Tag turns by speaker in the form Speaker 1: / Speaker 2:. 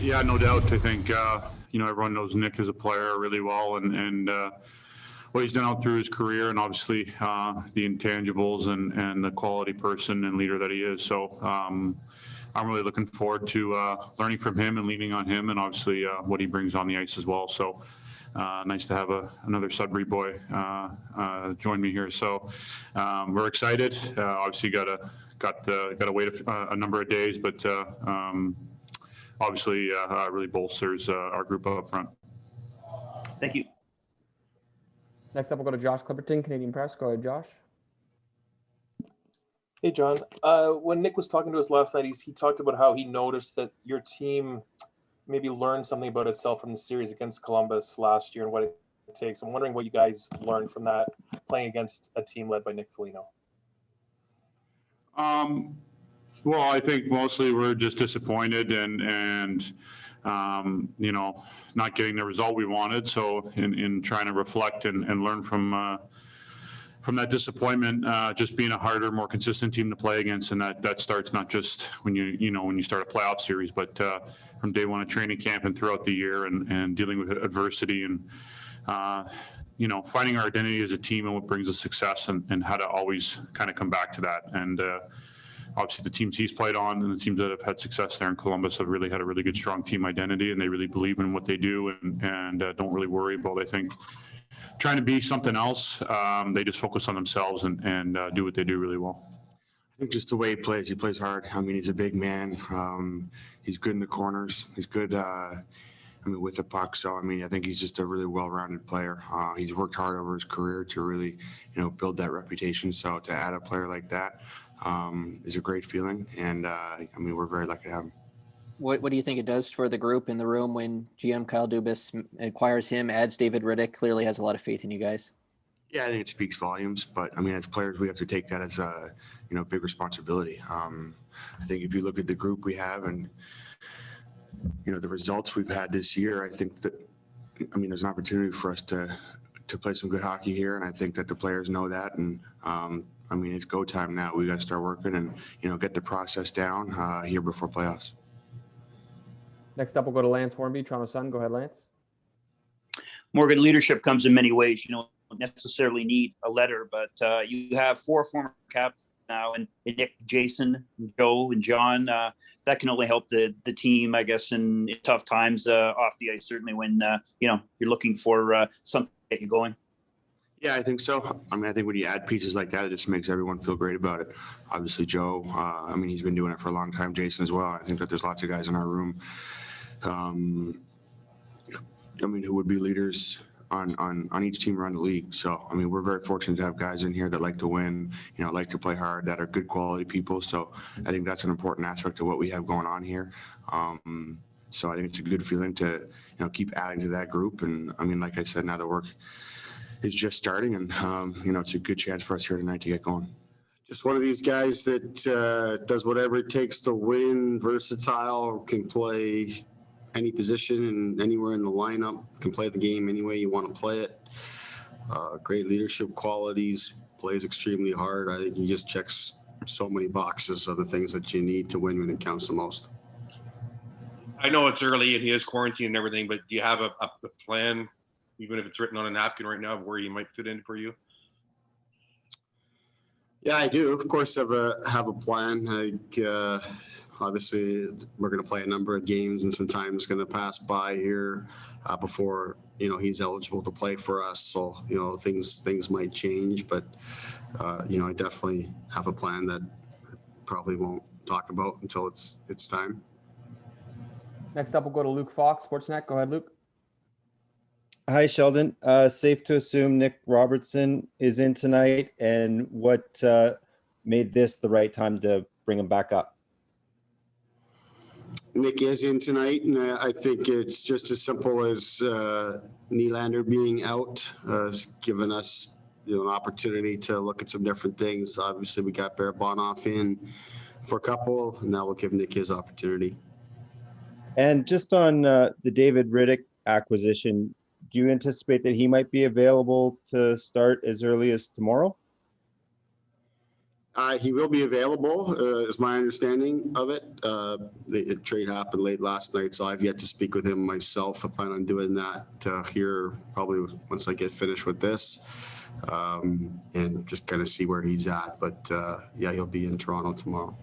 Speaker 1: Yeah, no doubt. I think everyone knows Nick as a player really well, and what he's done out through his career, and obviously the intangibles and the quality person and leader that he is. So I'm really looking forward to learning from him and leaning on him, and obviously what he brings on the ice as well. So nice to have another Sudbury boy join me here. So we're excited. Obviously, got to wait a number of days, but obviously really bolsters our group up front.
Speaker 2: Thank you.
Speaker 3: Next up, we'll go to Josh Clipperton, Canadian Press. Go ahead, Josh.
Speaker 4: Hey, John. When Nick was talking to us last night, he talked about how he noticed that your team maybe learned something about itself from the series against Columbus last year and what it takes. I'm wondering what you guys learned from that, playing against a team led by Nick Foligno.
Speaker 1: Well, I think mostly we're just disappointed and not getting the result we wanted. So in trying to reflect and learn from that disappointment, just being a harder, more consistent team to play against, and that starts not just when you start a playoff series, but from day one of training camp and throughout the year, and dealing with adversity and finding our identity as a team and what brings us success, and how to always kind of come back to that. And obviously the teams he's played on and the teams that have had success there in Columbus have really had a really good, strong team identity, and they really believe in what they do and don't really worry about, I think, trying to be something else. They just focus on themselves and do what they do really well.
Speaker 5: I think just the way he plays hard. I mean, he's a big man. He's good in the corners. He's good, with the puck. So, I think he's just a really well-rounded player. He's worked hard over his career to really, build that reputation. So to add a player like that is a great feeling. And, we're very lucky to have him.
Speaker 6: What do you think it does for the group in the room when GM Kyle Dubas acquires him, adds David Riddick, clearly has a lot of faith in you guys?
Speaker 5: Yeah, I think it speaks volumes. But, as players, we have to take that as a, big responsibility. I think if you look at the group we have and, the results we've had this year, I think that, there's an opportunity for us to play some good hockey here. And I think that the players know that. And, it's go time now. We got to start working and, get the process down here before playoffs.
Speaker 3: Next up, we'll go to Lance Hornby, Toronto Sun. Go ahead, Lance.
Speaker 2: Morgan, leadership comes in many ways. You don't necessarily need a letter, but you have 4 former captains now, and Nick, Jason, Joe, and John. That can only help the team, I guess, in tough times off the ice, certainly when, you're looking for something to get you going.
Speaker 5: Yeah, I think so. I think when you add pieces like that, it just makes everyone feel great about it. Obviously, Joe, he's been doing it for a long time. Jason as well. I think that there's lots of guys in our room, who would be leaders on each team around the league. So, we're very fortunate to have guys in here that like to win, like to play hard, that are good quality people. So I think that's an important aspect of what we have going on here. So I think it's a good feeling to, keep adding to that group. And like I said, now the work is just starting, and it's a good chance for us here tonight to get going.
Speaker 7: Just one of these guys that does whatever it takes to win, versatile, can play any position and anywhere in the lineup, can play the game any way you want to play it. Great leadership qualities, plays extremely hard. I think he just checks so many boxes of the things that you need to win when it counts the most.
Speaker 8: I know it's early and he has quarantine and everything, but do you have a plan, even if it's written on a napkin right now, of where he might fit in for you?
Speaker 7: Yeah, I do. Of course, have a plan. Obviously, we're going to play a number of games, and some time is going to pass by here before he's eligible to play for us. So things might change, but I definitely have a plan that I probably won't talk about until it's time.
Speaker 3: Next up, we'll go to Luke Fox, Sportsnet. Go ahead, Luke.
Speaker 9: Hi, Sheldon. Safe to assume Nick Robertson is in tonight, and what made this the right time to bring him back up?
Speaker 7: Nick is in tonight, and I think it's just as simple as Nylander being out, given us an opportunity to look at some different things. Obviously, we got Barabanov in for a couple, and now we'll give Nick his opportunity.
Speaker 9: And just on the David Riddick acquisition, do you anticipate that he might be available to start as early as tomorrow?
Speaker 7: He will be available, is my understanding of it. The trade happened late last night, so I've yet to speak with him myself. I plan on doing that here probably once I get finished with this, and just kind of see where he's at. But yeah, he'll be in Toronto tomorrow.